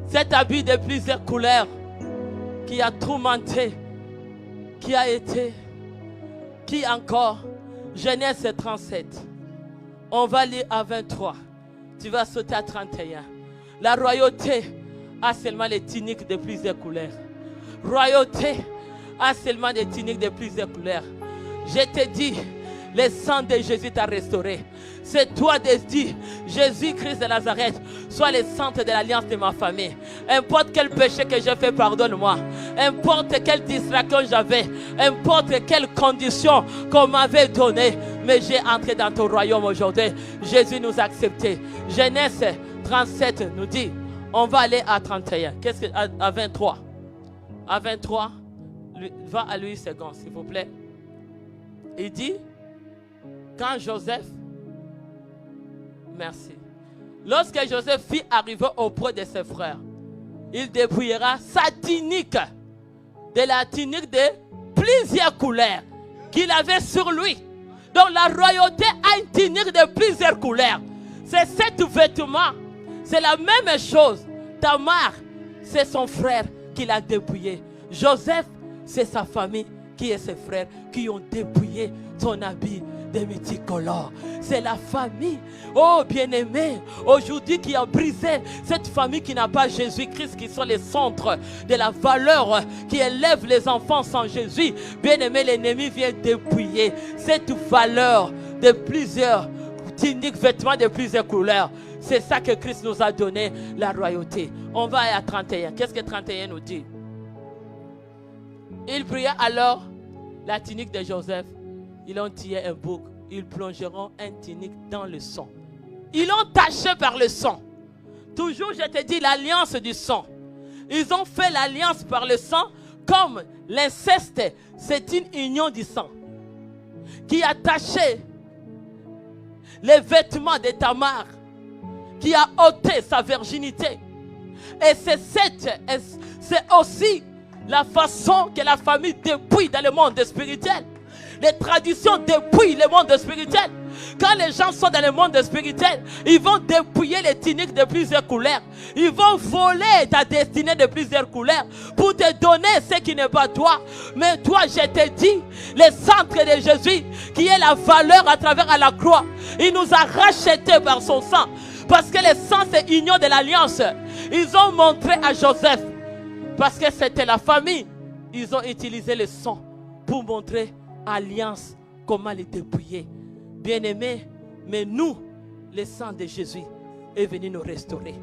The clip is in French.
Cet habit de plusieurs couleurs qui a tourmenté, qui a été, qui encore, Genèse 37. On va lire à 23. Tu vas sauter à 31. La royauté a seulement les tuniques de plusieurs couleurs. Royauté a seulement des tuniques de plusieurs couleurs. Je te dis, le sang de Jésus t'a restauré. C'est toi de dire, Jésus-Christ de Nazareth, sois le centre de l'alliance de ma famille. Importe quel péché que j'ai fait, pardonne-moi. Importe quelle distraction j'avais, importe quelle condition qu'on m'avait donnée, mais j'ai entré dans ton royaume aujourd'hui. Jésus nous a acceptés. Genèse 37 nous dit, on va aller à 31. Qu'est-ce que à 23? À 23, va à lui second, s'il vous plaît. Il dit, quand Joseph, merci. Lorsque Joseph fit arriver auprès de ses frères, il dépouillera sa tunique, de la tunique de plusieurs couleurs qu'il avait sur lui. Donc la royauté a une tunique de plusieurs couleurs. C'est cet vêtement, c'est la même chose. Tamar, c'est son frère qui l'a dépouillé. Joseph, c'est sa famille qui est ses frères qui ont dépouillé son habit de multicolores. C'est la famille, oh bien-aimé, aujourd'hui qui a brisé cette famille qui n'a pas Jésus-Christ, qui sont les centres de la valeur, qui élève les enfants sans Jésus. Bien-aimé, l'ennemi vient dépouiller cette valeur de plusieurs tuniques, vêtements de plusieurs couleurs. C'est ça que Christ nous a donné, la royauté. On va à 31. Qu'est-ce que 31 nous dit? Il pria alors la tunique de Joseph. Ils ont tiré un bouc. Ils plongeront un tunique dans le sang. Ils l'ont taché par le sang. Toujours, je te dis, l'alliance du sang. Ils ont fait l'alliance par le sang, comme l'inceste, c'est une union du sang qui a taché les vêtements de Tamar, qui a ôté sa virginité. Et c'est aussi la façon que la famille dépouille dans le monde spirituel. Les traditions dépouillent le monde spirituel. Quand les gens sont dans le monde spirituel, ils vont dépouiller les tuniques de plusieurs couleurs. Ils vont voler ta destinée de plusieurs couleurs pour te donner ce qui n'est pas toi. Mais toi, je te dis, le centre de Jésus, qui est la valeur à travers la croix, il nous a rachetés par son sang. Parce que le sang, c'est union de l'alliance. Ils ont montré à Joseph, parce que c'était la famille, ils ont utilisé le sang pour montrer alliance, comment les dépouiller. Bien-aimés, mais nous, le sang de Jésus est venu nous restaurer.